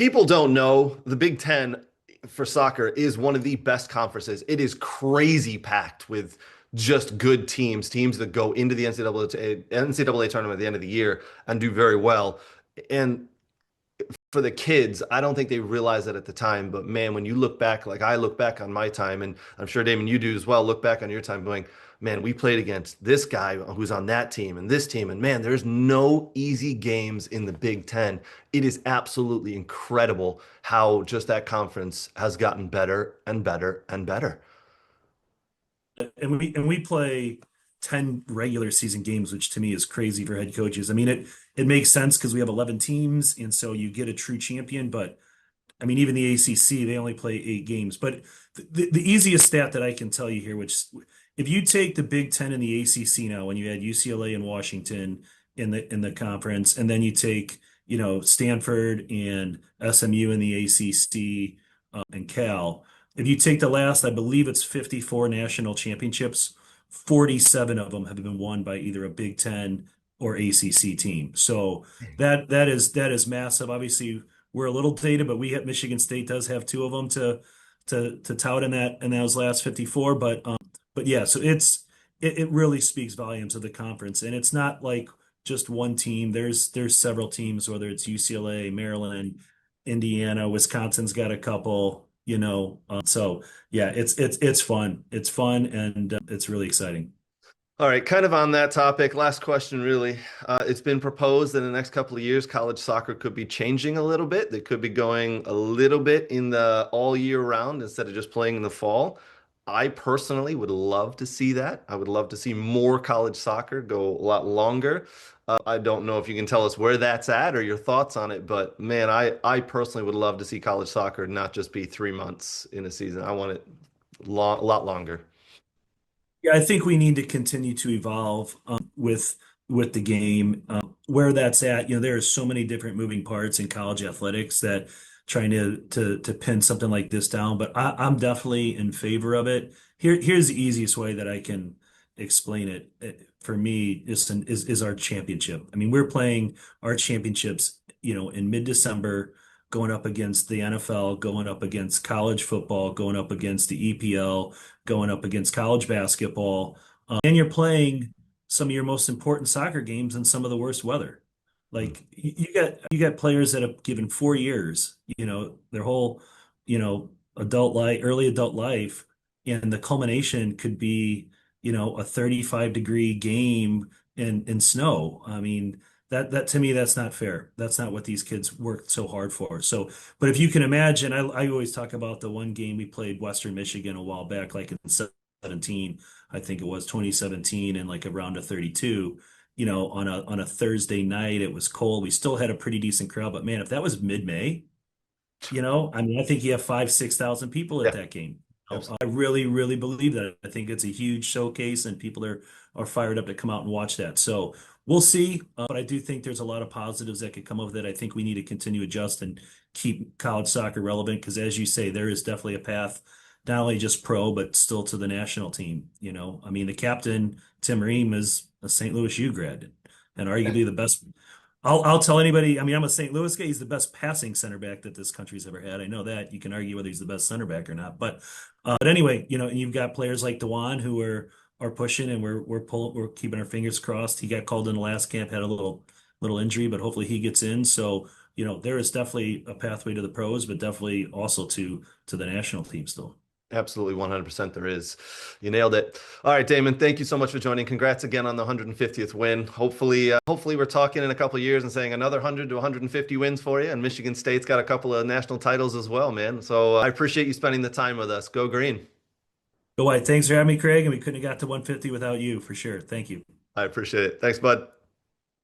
people don't know, the Big Ten for soccer is one of the best conferences. It is crazy packed with just good teams, teams that go into the NCAA tournament at the end of the year and do very well. And for the kids, I don't think they realized that at the time. But man, when you look back, like I look back on my time, and I'm sure Damon, you do as well, look back on your time going, man, we played against this guy who's on that team and this team. And man, there's no easy games in the Big Ten. It is absolutely incredible how just that conference has gotten better and better and better. And we play 10 regular season games, which to me is crazy for head coaches. I mean, it makes sense because we have 11 teams, and so you get a true champion. But I mean, even the ACC, they only play 8 games. But the easiest stat that I can tell you here, which if you take the Big Ten and the ACC now, when you had UCLA and Washington in the conference, and then you take Stanford and SMU in the ACC, and Cal. If you take the last, I believe it's 54 national championships, 47 of them have been won by either a Big Ten or ACC team. So that is massive. Obviously, we're a little dated, but we have Michigan State does have 2 of them to tout in those last 54. But yeah, so it really speaks volumes of the conference, and it's not like just one team. There's several teams, whether it's UCLA, Maryland, Indiana, Wisconsin's got a couple. So yeah, it's fun. It's fun, and it's really exciting. All right, kind of on that topic, last question really. It's been proposed that in the next couple of years, college soccer could be changing a little bit. They could be going a little bit in the all year round instead of just playing in the fall. I personally would love to see that. I would love to see more college soccer go a lot longer. I don't know if you can tell us where that's at or your thoughts on it, but man, I personally would love to see college soccer not just be 3 months in a season. I want it a lot longer. Yeah, I think we need to continue to evolve with the game. Where that's at, there are so many different moving parts in college athletics that trying to pin something like this down. But I'm definitely in favor of it. Here's the easiest way that I can explain it. For me, is our championship. I mean, we're playing our championships, in mid-December, going up against the NFL, going up against college football, going up against the EPL, going up against college basketball, and you're playing some of your most important soccer games in some of the worst weather. Like you got players that have given 4 years, their whole, adult life, early adult life, and the culmination could be, a 35-degree game in snow. I mean, that to me, that's not fair. That's not what these kids worked so hard for. So, but if you can imagine, I always talk about the one game we played Western Michigan a while back, like in 17, I think it was 2017, and like around a 32, on a Thursday night, it was cold. We still had a pretty decent crowd, but man, if that was mid-May, I mean, I think you have 6,000 people at Yeah, that game. I absolutely. really, really believe that. I think it's a huge showcase, and people are fired up to come out and watch that. So we'll see. But I do think there's a lot of positives that could come of that. I think we need to continue to adjust and keep college soccer relevant because, as you say, there is definitely a path, not only just pro, but still to the national team. I mean, the captain, Tim Ream, is a St. Louis U grad and arguably the best. I'll tell anybody. I mean, I'm a St. Louis guy. He's the best passing center back that this country's ever had. I know that. You can argue whether he's the best center back or not, but anyway, and you've got players like Dewan who are pushing, and we're keeping our fingers crossed. He got called in the last camp, had a little injury, but hopefully he gets in. So there is definitely a pathway to the pros, but definitely also to the national team still. Absolutely 100% there is. You nailed it. All right, Damon, thank you so much for joining. Congrats again on the 150th win. Hopefully we're talking in a couple of years and saying another 100 to 150 wins for you. And Michigan State's got a couple of national titles as well, man. So I appreciate you spending the time with us. Go green. Go White. Thanks for having me, Craig. And we couldn't have got to 150 without you for sure. Thank you. I appreciate it. Thanks, bud.